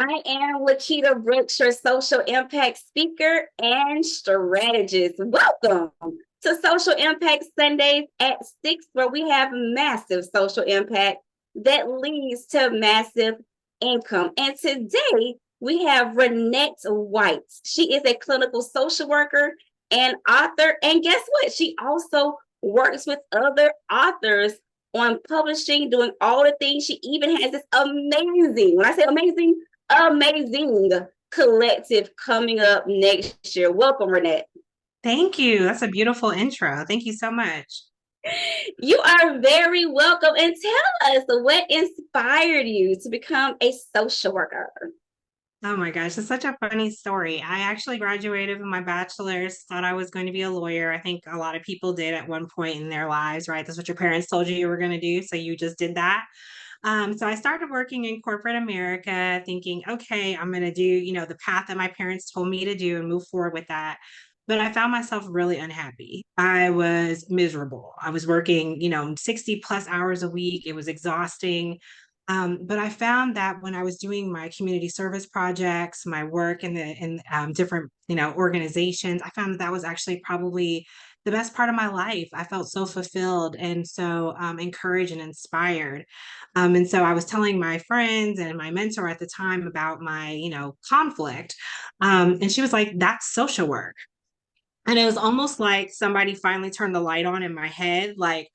I am Lequita Brooks, your social impact speaker and strategist. Welcome to Social Impact Sundays at 6, where we have massive social impact that leads to massive income. And today we have Ronnette White. She is a clinical social worker and author. And guess what? She also works with other authors on publishing, doing all the things. She even has this amazing, when I say amazing collective coming up next year. Welcome, Ronnette. Thank you. That's a beautiful intro. Thank you so much. You are very welcome. And tell us what inspired you to become a social worker. Oh my gosh, it's such a funny story. I actually graduated with my bachelor's, thought I was going to be a lawyer. I think a lot of people did at one point in their lives, right? That's what your parents told you were going to do. So you just did that. So I started working in corporate America, thinking, okay, I'm going to do, the path that my parents told me to do and move forward with that. But I found myself really unhappy. I was miserable. I was working, 60 plus hours a week. It was exhausting. But I found that when I was doing my community service projects, my work in different organizations, I found that that was actually probably the best part of my life. I felt so fulfilled and so encouraged and inspired. And so I was telling my friends and my mentor at the time about my conflict, and she was like, "That's social work." And it was almost like somebody finally turned the light on in my head, like,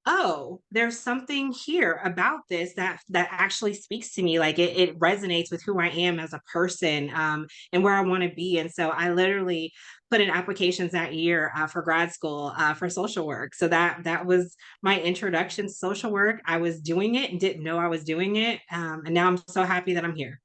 oh, there's something here about this that actually speaks to me. Like it resonates with who I am as a person, and where I want to be. And so I literally put in applications that year for grad school for social work. So that was my introduction to social work. I was doing it and didn't know I was doing it, and now I'm so happy that I'm here.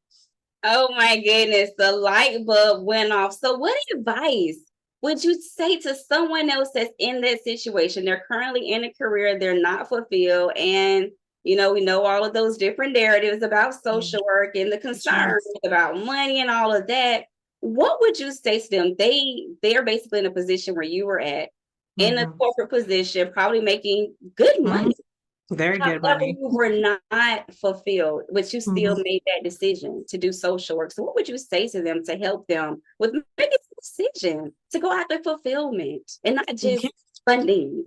Oh my goodness, the light bulb went off. So, what advice would you say to someone else that's in that situation? They're currently in a career, they're not fulfilled, and we know all of those different narratives about Yeah, social work and the concerns yes. about money and all of that. What would you say to them? They're basically in a position where you were at, in a Mhm. corporate position, probably making good Mhm. money. Very good However, money. you were not fulfilled, but you still Mhm. made that decision to do social work. So, what would you say to them to help them with making the decision to go after fulfillment and not just funding?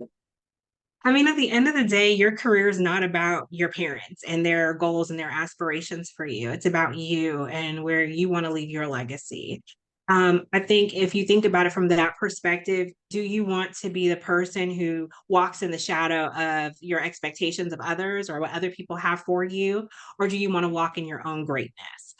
I mean, at the end of the day, your career is not about your parents and their goals and their aspirations for you. It's about you and where you want to leave your legacy. I think if you think about it from that perspective, do you want to be the person who walks in the shadow of your expectations of others or what other people have for you? Or do you want to walk in your own greatness?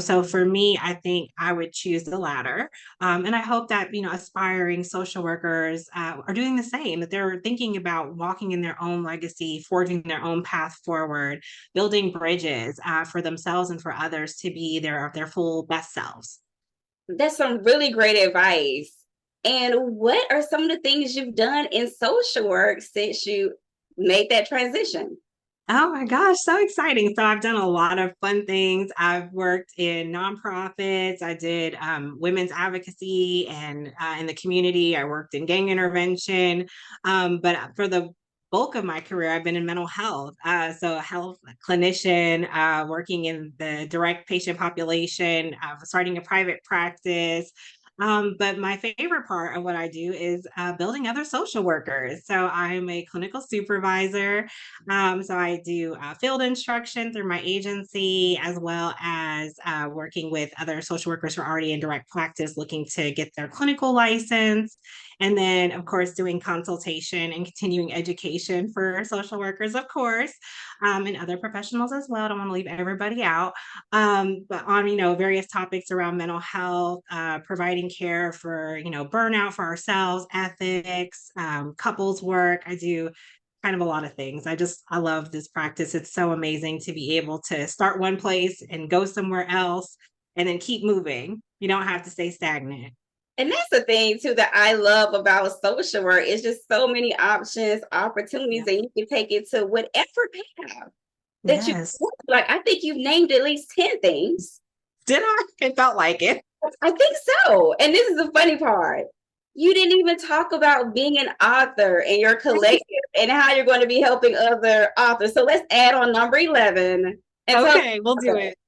So for me, I think I would choose the latter. And I hope that, aspiring social workers are doing the same, that they're thinking about walking in their own legacy, forging their own path forward, building bridges for themselves and for others to be their full best selves. That's some really great advice. And what are some of the things you've done in social work since you made that transition? Oh my gosh, so exciting. So I've done a lot of fun things. I've worked in nonprofits. I did women's advocacy and in the community. I worked in gang intervention. But for the bulk of my career, I've been in mental health. So a health clinician, working in the direct patient population, starting a private practice. But my favorite part of what I do is building other social workers. So I'm a clinical supervisor, so I do field instruction through my agency, as well as working with other social workers who are already in direct practice looking to get their clinical license. And then, of course, doing consultation and continuing education for social workers, of course, and other professionals as well. I don't want to leave everybody out. But on, various topics around mental health, providing care for, burnout for ourselves, ethics, couples work. I do kind of a lot of things. I love this practice. It's so amazing to be able to start one place and go somewhere else and then keep moving. You don't have to stay stagnant. And that's the thing too that I love about social work. It's just so many options, Yeah. opportunities, and you can take it to whatever path that you Yes. want. Like. I think you've named at least 10 things. Did I? It felt like it. I think so. And this is the funny part. You didn't even talk about being an author and your collective and how you're going to be helping other authors. So let's add on number 11 and talk. Okay, we'll do it.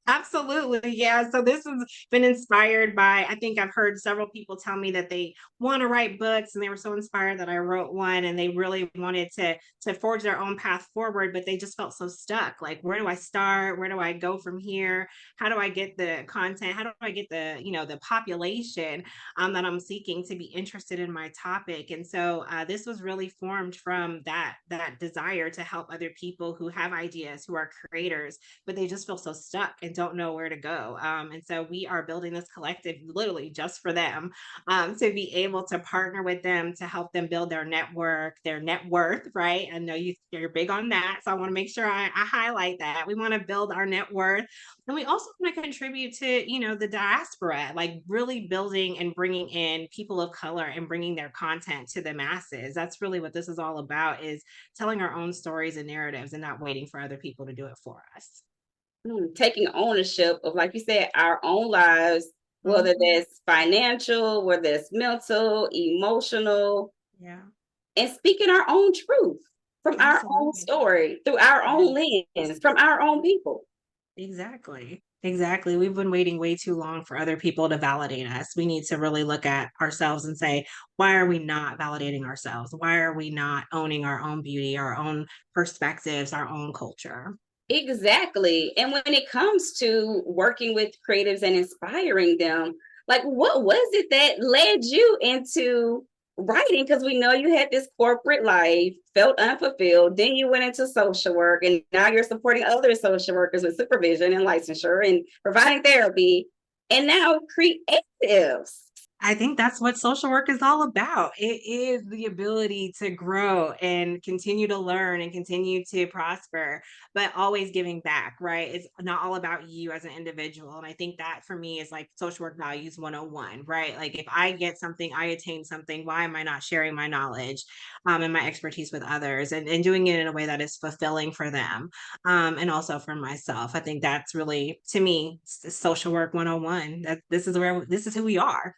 Absolutely. Yeah. So this has been inspired by, I think I've heard several people tell me that they want to write books and they were so inspired that I wrote one and they really wanted to forge their own path forward, but they just felt so stuck. Like, where do I start? Where do I go from here? How do I get the content? How do I get the population that I'm seeking to be interested in my topic? And so this was really formed from that desire to help other people who have ideas, who are creators, but they just feel so stuck and don't know where to go. And so we are building this collective literally just for them, to be able to partner with them to help them build their network, their net worth, right? I know you're big on that. So I want to make sure I highlight that. We want to build our net worth. And we also want to contribute to, the diaspora, like really building and bringing in people of color and bringing their content to the masses. That's really what this is all about, is telling our own stories and narratives and not waiting for other people to do it for us. Taking ownership of, like you said, our own lives, whether Mhm. that's financial, whether it's mental, emotional, Yeah, and speaking our own truth from our own absolutely. story, through our Yeah, own lens, from our own people. exactly. Exactly. We've been waiting way too long for other people to validate us. We need to really look at ourselves and say, why are we not validating ourselves? Why are we not owning our own beauty, our own perspectives, our own culture? Exactly. And when it comes to working with creatives and inspiring them, like what was it that led you into writing? Because we know you had this corporate life, felt unfulfilled. Then you went into social work, and now you're supporting other social workers with supervision and licensure and providing therapy. And now creatives. I think that's what social work is all about. It is the ability to grow and continue to learn and continue to prosper, but always giving back, right? It's not all about you as an individual. And I think that for me is like social work values 101, right? Like if I get something, I attain something, why am I not sharing my knowledge and my expertise with others, and doing it in a way that is fulfilling for them, and also for myself? I think that's really, to me, social work 101. That this is who we are.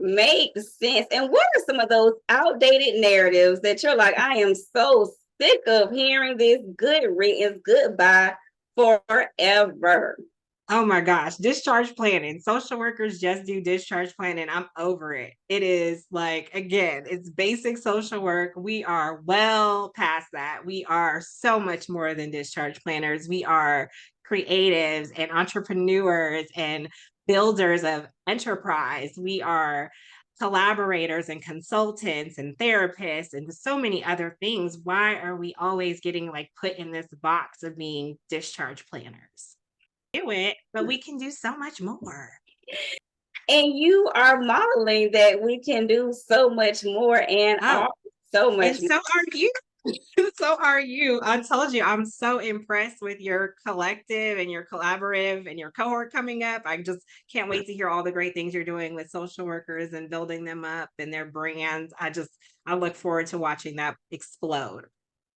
Makes sense. And what are some of those outdated narratives that you're like, I am so sick of hearing this good riddance, goodbye forever? Oh my gosh, discharge planning. Social workers just do discharge planning. I'm over it. It is like, again, it's basic social work. We are well past that. We are so much more than discharge planners. We are creatives and entrepreneurs and builders of enterprise. We are collaborators and consultants and therapists and so many other things. Why are we always getting like put in this box of being discharge planners? Do it, but we can do so much more. And you are modeling that we can do so much more and Oh, are so and much more. so are you. So are you. I told you, I'm so impressed with your collective and your collaborative and your cohort coming up. I just can't wait to hear all the great things you're doing with social workers and building them up and their brands. I look forward to watching that explode.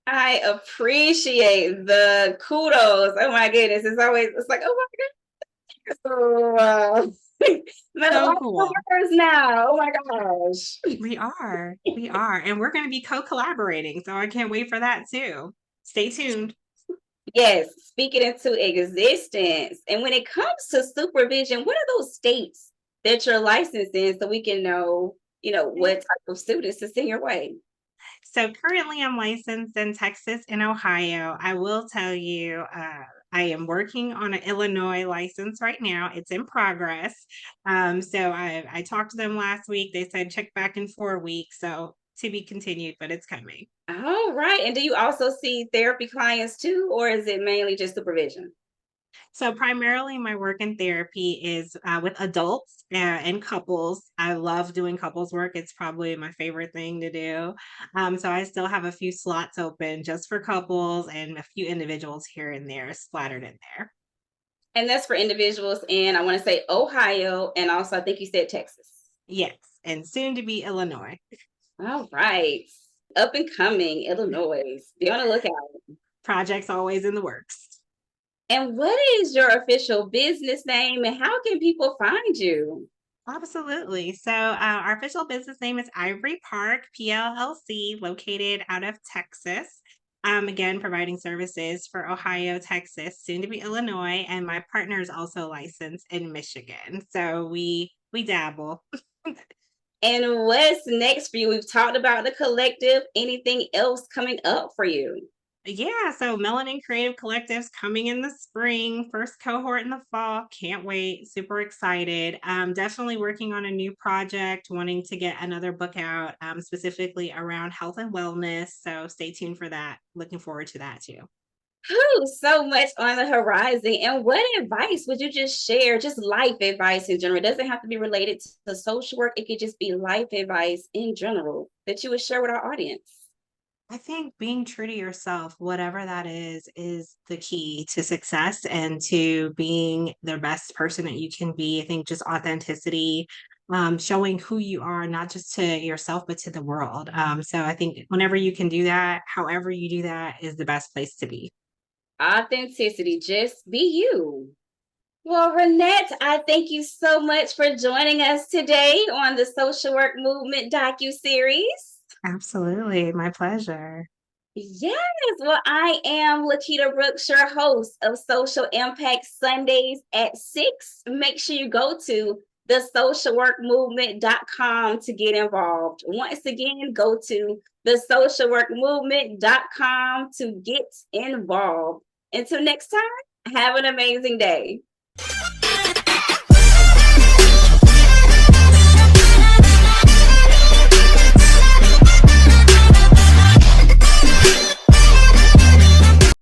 I appreciate the kudos. Oh my goodness. It's like, oh my goodness. So, no, So lots of cool. words now. Oh my gosh. We are. We are. And we're going to be co-collaborating. So I can't wait for that too. Stay tuned. Yes, speak it into existence. And when it comes to supervision, what are those states that you're licensed in so we can know, what type of students to send your way? So currently, I'm licensed in Texas and Ohio. I will tell you, I am working on an Illinois license right now. It's in progress. So I talked to them last week. They said check back in 4 weeks. So to be continued, but it's coming. All right. And do you also see therapy clients too, or is it mainly just supervision? So primarily, my work in therapy is with adults and couples. I love doing couples work. It's probably my favorite thing to do. So I still have a few slots open just for couples and a few individuals here and there splattered in there. And that's for individuals in, I want to say, Ohio, and also I think you said Texas. Yes, and soon to be Illinois. All right. Up and coming, Illinois. Be on the lookout. Projects always in the works. And what is your official business name and how can people find you? Absolutely. So, our official business name is Ivory Park PLLC, located out of Texas. Again, providing services for Ohio, Texas, soon to be Illinois, and my partner is also licensed in Michigan. So we dabble. And what's next for you? We've talked about the collective. Anything else coming up for you? Yeah, so Melanin Creative Collectives coming in the spring, first cohort in the fall. Can't wait. Super excited. Definitely working on a new project, wanting to get another book out, specifically around health and wellness. So stay tuned for that. Looking forward to that too. Whew, so much on the horizon. And what advice would you just share? Just life advice in general. It doesn't have to be related to social work. It could just be life advice in general that you would share with our audience. I think being true to yourself, whatever that is the key to success and to being the best person that you can be. I think just authenticity, showing who you are, not just to yourself, but to the world. So I think whenever you can do that, however you do that, is the best place to be. Authenticity, just be you. Well, Ronnette, I thank you so much for joining us today on the Social Work Movement docu-series. Absolutely. My pleasure. Yes, well, I am Lequita Brooks, your host of Social Impact Sundays at 6. Make sure you go to the socialworkmovement.com to get involved. Once again, go to the socialworkmovement.com to get involved. Until next time, have an amazing day.